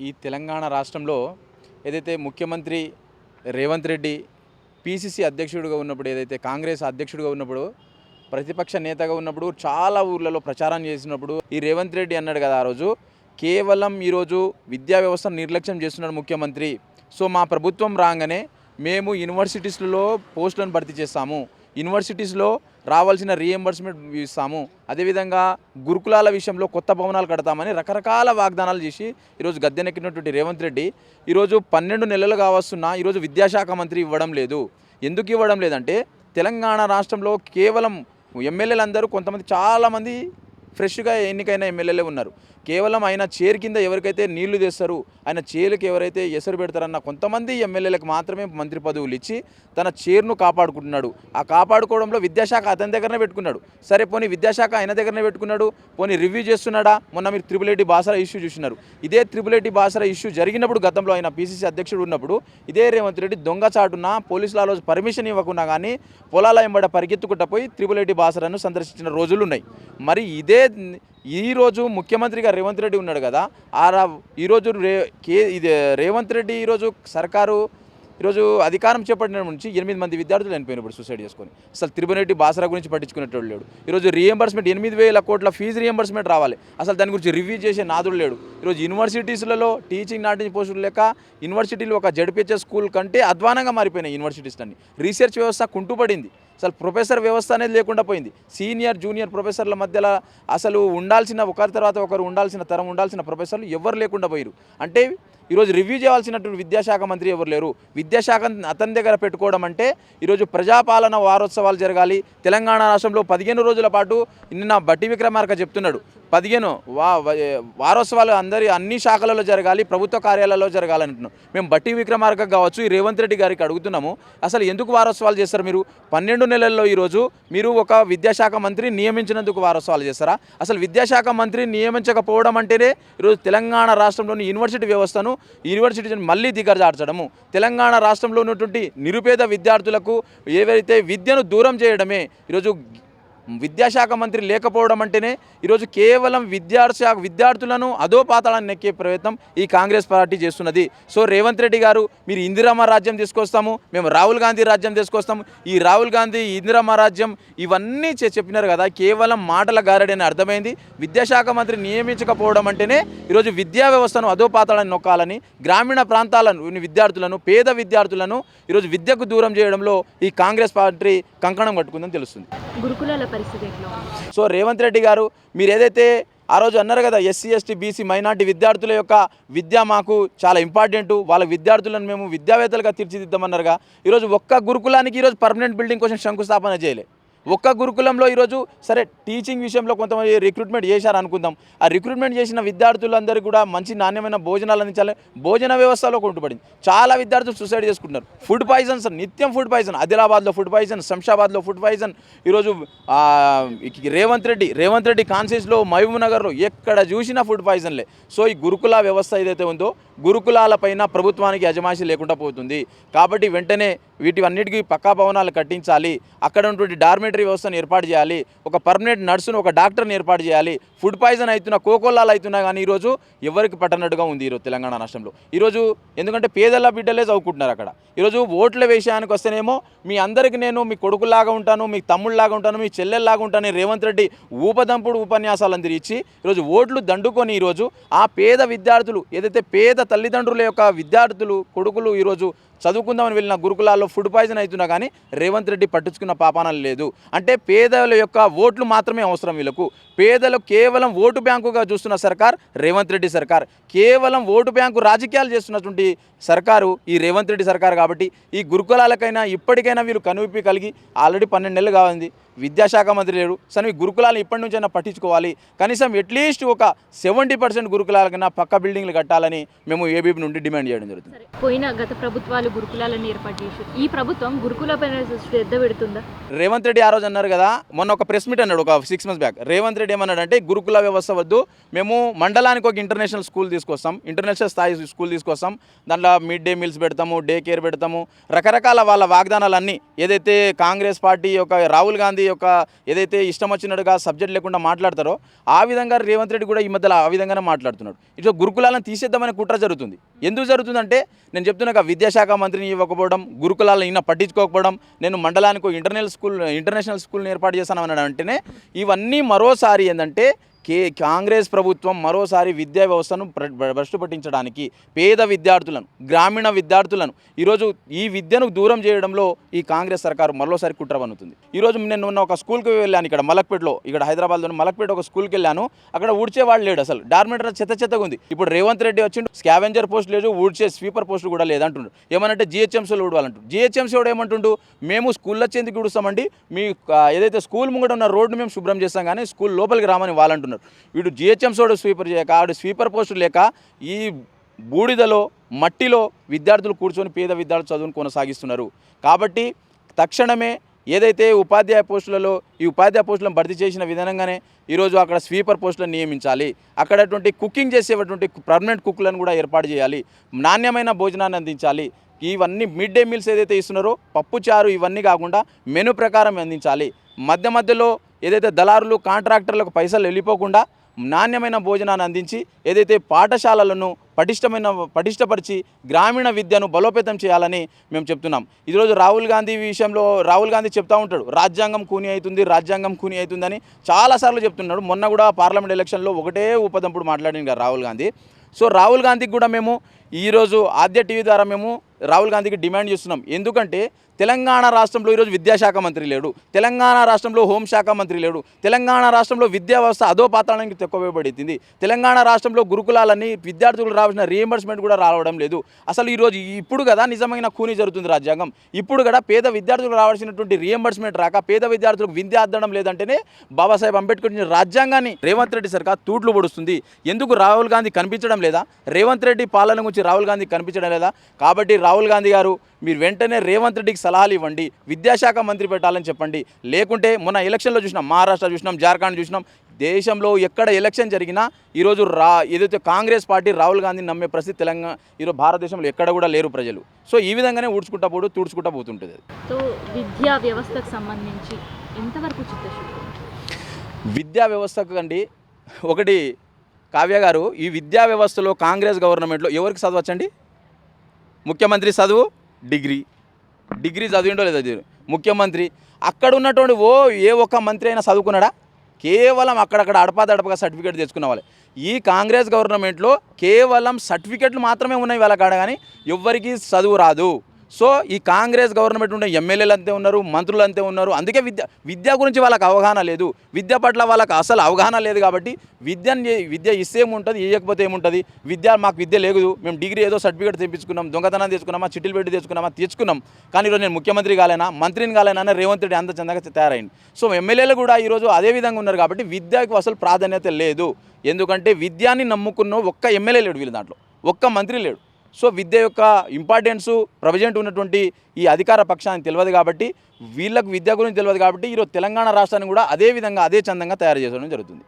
ఈ తెలంగాణ రాష్ట్రంలో ఏదైతే ముఖ్యమంత్రి రేవంత్ రెడ్డి పీసీసీ అధ్యక్షుడిగా ఉన్నప్పుడు, ఏదైతే కాంగ్రెస్ అధ్యక్షుడిగా ఉన్నప్పుడు, ప్రతిపక్ష నేతగా ఉన్నప్పుడు చాలా ఊర్లలో ప్రచారం చేసినప్పుడు ఈ రేవంత్ రెడ్డి అన్నాడు కదా ఆ రోజు, కేవలం ఈరోజు విద్యా వ్యవస్థను నిర్లక్ష్యం చేస్తున్నాడు ముఖ్యమంత్రి. సో మా ప్రభుత్వం రాగానే మేము యూనివర్సిటీస్లో పోస్టులను భర్తీ చేస్తాము, యూనివర్సిటీస్లో రావాల్సిన రీఎంబర్స్మెంట్ ఇస్తాము, అదేవిధంగా గురుకులాల విషయంలో కొత్త భవనాలు కడతామని రకరకాల వాగ్దానాలు చేసి ఈరోజు గద్దెనెక్కినటువంటి రేవంత్ రెడ్డి ఈరోజు 12 నెలలు కావస్తున్నా ఈరోజు విద్యాశాఖ మంత్రి ఇవ్వడం లేదు. ఎందుకు ఇవ్వడం లేదంటే తెలంగాణ రాష్ట్రంలో కేవలం ఎమ్మెల్యేలందరూ కొంతమంది చాలామంది ఫ్రెష్గా ఎన్నికైన ఎమ్మెల్యేలే ఉన్నారు. కేవలం ఆయన చైర్ కింద ఎవరికైతే నీళ్లు తెస్తారు, ఆయన చైర్కి ఎవరైతే ఎసరు పెడతారన్న కొంతమంది ఎమ్మెల్యేలకు మాత్రమే మంత్రి పదవులు ఇచ్చి తన చైర్ను కాపాడుకుంటున్నాడు. ఆ కాపాడుకోవడంలో విద్యాశాఖ అతని దగ్గరనే పెట్టుకున్నాడు. సరే పోనీ విద్యాశాఖ ఆయన దగ్గరనే పెట్టుకున్నాడు, పోనీ రివ్యూ చేస్తున్నాడా? మొన్న మీరు త్రిపుల్ బాసరా ఇష్యూ చూసినారు. ఇదే త్రిపుల్ బాసరా ఇష్యూ జరిగినప్పుడు గతంలో ఆయన పీసీసీ అధ్యక్షుడు ఉన్నప్పుడు ఇదే రేవంత్ రెడ్డి దొంగచాటున పోలీసులు ఆ రోజు పర్మిషన్ ఇవ్వకుండా కానీ పొలాల ఎంబడ పరిగెత్తుకుంటూ పోయి త్రిపుల్ బాసరాను సందర్శించిన రోజులు ఉన్నాయి. మరి ఈరోజు ముఖ్యమంత్రిగా రేవంత్ రెడ్డి ఉన్నాడు కదా, ఈరోజు ఇది రేవంత్ రెడ్డి ఈరోజు సర్కారు ఈరోజు అధికారం చేపట్టిన నుంచి 8 మంది విద్యార్థులు చనిపోయిన ఇప్పుడు సూసైడ్ చేసుకొని. అసలు త్రిపుల్ బాసరా గురించి పట్టించుకునేటోడు లేడు. ఈరోజు రీఎంబర్స్మెంట్ 8,000 కోట్ల ఫీజు రీఎంబర్స్మెంట్ రావాలి, అసలు దాని గురించి రివ్యూ చేసే నాదుడు లేడు. ఈరోజు యూనివర్సిటీస్లలో టీచింగ్ నాటింగ్ పోస్టులు లేక యూనివర్సిటీలు ఒక జడ్పీహెచ్ఎస్ స్కూల్ కంటే అధ్వానంగా మారిపోయినాయి యూనివర్సిటీస్ అన్ని. రీసెర్చ్ వ్యవస్థ కుంటుపడింది, అసలు ప్రొఫెసర్ వ్యవస్థ అనేది లేకుండా పోయింది. సీనియర్ జూనియర్ ప్రొఫెసర్ల మధ్యలో అసలు ఉండాల్సిన ఒకరి తర్వాత ఒకరు ఉండాల్సిన ప్రొఫెసర్లు ఎవరు లేకుండా పోయారు. అంటే ఈరోజు రివ్యూ చేయాల్సినటువంటి విద్యాశాఖ మంత్రి ఎవరు లేరు. విద్యాశాఖ అతని దగ్గర పెట్టుకోవడం అంటే ఈరోజు ప్రజాపాలన వారోత్సవాలు జరగాలి తెలంగాణ రాష్ట్రంలో 15 రోజుల పాటు. నిన్న బట్టి విక్రమార్క చెప్తున్నాడు 15 వారోత్సవాలు అన్ని శాఖలలో జరగాలి, ప్రభుత్వ కార్యాలయాల్లో జరగాలంటున్నాం. మేము బట్టి విక్రమార్క కావచ్చు ఈ రేవంత్ రెడ్డి గారికి అడుగుతున్నాము, అసలు ఎందుకు వారోత్సవాలు చేస్తారు మీరు? 12 నెలల్లో ఈరోజు మీరు ఒక విద్యాశాఖ మంత్రి నియమించినందుకు వారోత్సవాలు చేస్తారా? అసలు విద్యాశాఖ మంత్రి నియమించకపోవడం అంటేనే ఈరోజు తెలంగాణ రాష్ట్రంలోని యూనివర్సిటీ వ్యవస్థను మళ్ళీ దిగజార్చడము, తెలంగాణ రాష్ట్రంలో ఉన్నటువంటి నిరుపేద విద్యార్థులకు ఏవైతే విద్యను దూరం చేయడమే. ఈరోజు విద్యాశాఖ మంత్రి లేకపోవడం అంటేనే ఈరోజు కేవలం విద్యార్థులను అధోపాతాళాన్ని నెక్కే ప్రయత్నం ఈ కాంగ్రెస్ పార్టీ చేస్తున్నది. సో రేవంత్ రెడ్డి గారు, మీరు ఇందిరమ్మ రాజ్యం తీసుకొస్తాము, మేము రాహుల్ గాంధీ రాజ్యం తీసుకొస్తాము, ఈ రాహుల్ గాంధీ ఇందిరమ్మ రాజ్యం ఇవన్నీ చెప్పినారు కదా, కేవలం మాటల గారడని అర్థమైంది. విద్యాశాఖ మంత్రి నియమించకపోవడం అంటేనే ఈరోజు విద్యా వ్యవస్థను అధోపాతాళాన్ని నొక్కాలని, గ్రామీణ ప్రాంతాలను విద్యార్థులను, పేద విద్యార్థులను ఈరోజు విద్యకు దూరం చేయడంలో ఈ కాంగ్రెస్ పార్టీ కంకణం కట్టుకుందని తెలుస్తుంది. గురుకులాల పరిస్థితి ఎట్లా ఉంది? సో రేవంత్ రెడ్డి గారు, మీరు ఏదైతే ఆ రోజు అన్నారు కదా ఎస్సీ ఎస్టీ బీసీ మైనార్టీ విద్యార్థుల యొక్క విద్య మాకు చాలా ఇంపార్టెంట్, వాళ్ళ విద్యార్థులను మేము విద్యావేత్తలుగా తీర్చిదిద్దామన్నారుగా. ఈరోజు ఒక్క గురుకులానికి ఈరోజు పర్మనెంట్ బిల్డింగ్ కోసం శంకుస్థాపన చేయలే. ఒక్క గురుకులంలో ఈరోజు సరే టీచింగ్ విషయంలో కొంతమంది రిక్రూట్మెంట్ చేశారు అనుకుందాం, ఆ రిక్రూట్మెంట్ చేసిన విద్యార్థులందరికీ కూడా మంచి నాణ్యమైన భోజనాలు అందించాలి. భోజన వ్యవస్థలో కుంటుపడింది, చాలా విద్యార్థులు సూసైడ్ చేసుకుంటున్నారు. ఫుడ్ పాయిజన్స్, నిత్యం ఫుడ్ పాయిజన్, ఆదిలాబాద్లో ఫుడ్ పాయిజన్, శంషాబాద్లో ఫుడ్ పాయిజన్. ఈరోజు రేవంత్ రెడ్డి కాన్స్టిట్యూన్సీలో మహబూబ్ నగర్లో ఎక్కడ చూసినా ఫుడ్ పాయిజన్లే. సో ఈ గురుకుల వ్యవస్థ ఏదైతే ఉందో గురుకులాలపైన ప్రభుత్వానికి అజమాయిషీ లేకుండా పోతుంది. కాబట్టి వెంటనే వీటివన్నిటికీ పక్కా భవనాలు కట్టించాలి, అక్కడ ఉన్నటువంటి డార్మేటరీ వ్యవస్థను ఏర్పాటు చేయాలి, ఒక పర్మనెంట్ నర్సును, ఒక డాక్టర్ని ఏర్పాటు చేయాలి. ఫుడ్ పాయిజన్ అవుతున్నా, కోకోలాలు అవుతున్నా కానీ ఈరోజు ఎవరికి పట్టనట్టుగా ఉంది ఈరోజు తెలంగాణ రాష్ట్రంలో. ఈరోజు ఎందుకంటే పేదల బిడ్డలే చదువుకుంటున్నారు అక్కడ. ఈరోజు ఓట్ల విషయానికి వస్తేనేమో మీ అందరికీ నేను మీ కొడుకులాగా ఉంటాను, మీ తమ్ముళ్ళలాగా ఉంటాను, మీ చెల్లెల్లాగా ఉంటాను రేవంత్ రెడ్డి ఊపదంపుడు ఉపన్యాసాలు ఇచ్చి ఈరోజు ఓట్లు దండుకొని ఈరోజు ఆ పేద విద్యార్థులు, ఏదైతే పేద తల్లిదండ్రుల యొక్క విద్యార్థులు కొడుకులు ఈరోజు చదువుకుందామని వెళ్ళిన గురుకులాల్లో ఫుడ్ పాయిజన్ అవుతున్నా కానీ రేవంత్ రెడ్డి పట్టించుకున్న పాపానాలు లేదు. అంటే పేదల యొక్క ఓట్లు మాత్రమే అవసరం వీళ్ళకు. పేదలు కేవలం ఓటు బ్యాంకుగా చూస్తున్న సర్కార్ రేవంత్ రెడ్డి సర్కార్, కేవలం ఓటు బ్యాంకు రాజకీయాలు చేస్తున్నటువంటి సర్కారు ఈ రేవంత్ రెడ్డి సర్కారు. కాబట్టి ఈ గురుకులాలకైనా ఇప్పటికైనా వీళ్ళు కనువిప్పి కలిగి ఆల్రెడీ 12 నెలలు కావాలి, విద్యాశాఖ మంత్రి లేడు. సరే ఈ గురుకులాలను ఇప్పటి నుంచైనా పట్టించుకోవాలి. కనీసం అట్లీస్ట్ ఒక 70% గురుకులాలకైనా పక్క బిల్డింగ్లు కట్టాలని మేము ఏబీపీ నుండి డిమాండ్ చేయడం జరుగుతుంది. గత ప్రభుత్వాలు గురుకులాలను ఏర్పాటు చేసి ఈ ప్రభుత్వం గురుకుల పైన శ్రద్ధ పెడుతుందా? రేవంత్ రెడ్డి ఆ రోజు అన్నారు కదా, మొన్న ఒక ప్రెస్ మీట్ అన్నాడు ఒక 6 months బ్యాక్. రేవంత్ రెడ్డి ఏమన్నాడంటే గురుకుల వ్యవస్థ వద్దు, మేము మండలానికి ఒక ఇంటర్నేషనల్ స్కూల్ తీసుకొస్తాం, ఇంటర్నేషనల్ స్థాయి స్కూల్ తీసుకొస్తాం, దాంట్లో మిడ్ డే మీల్స్ పెడతాము, డే కేర్ పెడతాము, రకరకాల వాళ్ళ వాగ్దానాలన్నీ ఏదైతే కాంగ్రెస్ పార్టీ యొక్క రాహుల్ గాంధీ యొక్క ఏదైతే ఇష్టం వచ్చినట్టుగా సబ్జెక్ట్ లేకుండా మాట్లాడతారో ఆ విధంగా రేవంత్ రెడ్డి కూడా ఈ మధ్యలో ఆ విధంగానే మాట్లాడుతున్నాడు. ఇట్లా గురుకులాలను తీసేద్దామనే కుట్ర జరుగుతుంది. ఎందుకు జరుగుతుందంటే నేను చెప్తున్నా విద్యాశాఖ మంత్రిని ఇవ్వకపోవడం, గురుకులాలను ఈయన పట్టించుకోకపోవడం, నేను మండలానికి ఇంటర్నేషనల్ స్కూల్ని ఏర్పాటు చేస్తానని అంటేనే ఇవన్నీ మరోసారి ఏంటంటే కాంగ్రెస్ ప్రభుత్వం మరోసారి విద్యా వ్యవస్థను భ్రష్టు పట్టించడానికి పేద విద్యార్థులను, గ్రామీణ విద్యార్థులను ఈరోజు ఈ విద్యను దూరం చేయడంలో ఈ కాంగ్రెస్ సర్కారు మరోసారి కుట్ర పన్నుతుంది. ఈరోజు నేను ఉన్న ఒక స్కూల్కి వెళ్ళాను, ఇక్కడ మలక్పేటలో, ఇక్కడ హైదరాబాద్లోని మలక్పేట ఒక స్కూల్కి వెళ్ళాను. అక్కడ ఊడ్చేవాడు లేడు, అసలు డార్మెంటరీ చెత్తగా ఉంది. ఇప్పుడు రేవంత్ రెడ్డి వచ్చిండు, స్కావెంజర్ పోస్ట్ లేదు, ఊడ్చే స్వీపర్ పోస్టులు కూడా లేదంటుండు. ఏమనంటే జిహెచ్ఎంసీలో ఊడవాలంటుండు. జిహెచ్ఎంసీ కూడా ఏమంటుండు, మేము స్కూల్లో చెందుకు ఊడుస్తామండి, మీ ఏదైతే స్కూల్ ముంగట ఉన్న రోడ్డు మేము శుభ్రం చేస్తాం కానీ స్కూల్ లోపలికి రామని వాళ్ళంటున్నారు. వీడు జిహెచ్ఎంసీడు స్వీపర్ చేయక, ఆడు స్వీపర్ పోస్టులు లేక ఈ బూడిదలో మట్టిలో విద్యార్థులు కూర్చొని పేద విద్యార్థులు చదువును కొనసాగిస్తున్నారు. కాబట్టి తక్షణమే ఏదైతే ఉపాధ్యాయ పోస్టులలో ఈ ఉపాధ్యాయ పోస్టులను భర్తీ చేసిన విధానంగానే ఈరోజు అక్కడ స్వీపర్ పోస్టులను నియమించాలి. అక్కడటువంటి కుకింగ్ చేసేటువంటి పర్మనెంట్ కుక్కులను కూడా ఏర్పాటు చేయాలి. నాణ్యమైన భోజనాన్ని అందించాలి. ఇవన్నీ మిడ్ డే మీల్స్ ఏదైతే ఇస్తున్నారో పప్పుచారు ఇవన్నీ కాకుండా మెను ప్రకారం అందించాలి. మధ్యలో ఏదైతే దళారులు కాంట్రాక్టర్లకు పైసలు వెళ్ళిపోకుండా నాణ్యమైన భోజనాన్ని అందించి ఏదైతే పాఠశాలలను పటిష్టపరిచి గ్రామీణ విద్యను బలోపేతం చేయాలని మేము చెప్తున్నాం. ఈరోజు రాహుల్ గాంధీ విషయంలో రాహుల్ గాంధీ చెప్తూ ఉంటాడు, రాజ్యాంగం ఖూనీ అవుతుందని చాలాసార్లు చెప్తున్నాడు. మొన్న కూడా పార్లమెంట్ ఎలక్షన్లో ఒకటే ఉపదంపుడు మాట్లాడింది కదా రాహుల్ గాంధీ. సో రాహుల్ గాంధీకి కూడా మేము ఈరోజు ఆద్య టీవీ ద్వారా మేము రాహుల్ గాంధీకి డిమాండ్ చేస్తున్నాం. ఎందుకంటే తెలంగాణ రాష్ట్రంలో ఈరోజు విద్యాశాఖ మంత్రి లేడు, తెలంగాణ రాష్ట్రంలో హోంశాఖ మంత్రి లేడు, తెలంగాణ రాష్ట్రంలో విద్యా వ్యవస్థ అధోపాతాళానికి తక్కువబడింది. తెలంగాణ రాష్ట్రంలో గురుకులాలని విద్యార్థులకు రావాల్సిన రీఎంబర్స్మెంట్ కూడా రావడం లేదు. అసలు ఈరోజు ఇప్పుడు కదా నిజమైన ఖూనీ జరుగుతుంది రాజ్యాంగం. ఇప్పుడు కూడా పేద విద్యార్థులకు రావాల్సినటువంటి రీఎంబర్స్మెంట్ రాక పేద విద్యార్థులకు విద్య అందడం లేదంటేనే బాబాసాహెబ్ అంబేద్కర్ రాజ్యాంగాన్ని రేవంత్ రెడ్డి సర్కార్ తూట్లు పొడుస్తుంది. ఎందుకు రాహుల్ గాంధీ కనిపించడం లేదా? రేవంత్ రెడ్డి పాలన గురించి రాహుల్ గాంధీ కనిపించడం లేదా? కాబట్టి రాహుల్ గాంధీ గారు మీరు వెంటనే రేవంత్ రెడ్డికి సలహాలు ఇవ్వండి, విద్యాశాఖ మంత్రి పెట్టాలని చెప్పండి. లేకుంటే మొన్న ఎలక్షన్లో చూసినాం, మహారాష్ట్ర చూసినాం, జార్ఖండ్ చూసినాం, దేశంలో ఎక్కడ ఎలక్షన్ జరిగినా ఈరోజు ఏదైతే కాంగ్రెస్ పార్టీ రాహుల్ గాంధీని నమ్మే పరిస్థితి తెలంగాణ ఈరోజు భారతదేశంలో ఎక్కడ కూడా లేరు ప్రజలు. సో ఈ విధంగానే తుడుచుకుంటా పోతుంటుంది. సో విద్యా వ్యవస్థకు సంబంధించి ఎంతవరకు చిత్తశుద్ధి? విద్యా వ్యవస్థకు అండి ఒకటి కావ్య గారు, ఈ విద్యా వ్యవస్థలో కాంగ్రెస్ గవర్నమెంట్లో ఎవరికి చదవచ్చండి? ముఖ్యమంత్రి చదువు డిగ్రీ చదివిండో లేదా ముఖ్యమంత్రి. అక్కడ ఉన్నటువంటి ఏ ఒక్క మంత్రి అయినా చదువుకున్నాడా? కేవలం అక్కడక్కడ అడపాదడపగా సర్టిఫికేట్ తెచ్చుకున్న వాళ్ళే. ఈ కాంగ్రెస్ గవర్నమెంట్లో కేవలం సర్టిఫికేట్లు మాత్రమే ఉన్నాయి వాళ్ళ కాడ, కానీ ఎవ్వరికీ చదువు రాదు. సో ఈ కాంగ్రెస్ గవర్నమెంట్ ఉండే ఎమ్మెల్యేలు అంతే ఉన్నారు, మంత్రులు అంతే ఉన్నారు. అందుకే విద్య గురించి వాళ్ళకి అవగాహన లేదు, విద్య పట్ల వాళ్ళకి అసలు అవగాహన లేదు. కాబట్టి విద్య ఇస్తే ఏముంటుంది, ఇవ్వకపోతే ఏముంటుంది. మాకు విద్య లేదు, మేము డిగ్రీ ఏదో సర్టిఫికేట్ తెప్పించుకున్నాం, దొంగతనం తెచ్చుకున్నామా, చిట్టీలు పెట్టి తెచ్చుకున్నాం. కానీ ఈరోజు నేను ముఖ్యమంత్రి కాలేనా, మంత్రిని కాలేనా రేవంత్ రెడ్డి అంత చందగా తయారైంది. సో ఎమ్మెల్యేలు కూడా ఈరోజు అదే విధంగా ఉన్నారు. కాబట్టి విద్యకు అసలు ప్రాధాన్యత లేదు. ఎందుకంటే విద్యాన్ని నమ్ముకున్న ఒక్క ఎమ్మెల్యే లేడు, వీళ్ళ దాంట్లో ఒక్క మంత్రి లేడు. సో విద్య యొక్క ఇంపార్టెన్సు ప్రజెంట్ ఉన్నటువంటి ఈ అధికార పక్షానికి తెలియదు. కాబట్టి వీళ్ళకు విద్య గురించి తెలియదు. కాబట్టి ఈరోజు తెలంగాణ రాష్ట్రాన్ని కూడా అదే విధంగా అదే చందంగా తయారు చేసుకోవడం జరుగుతుంది.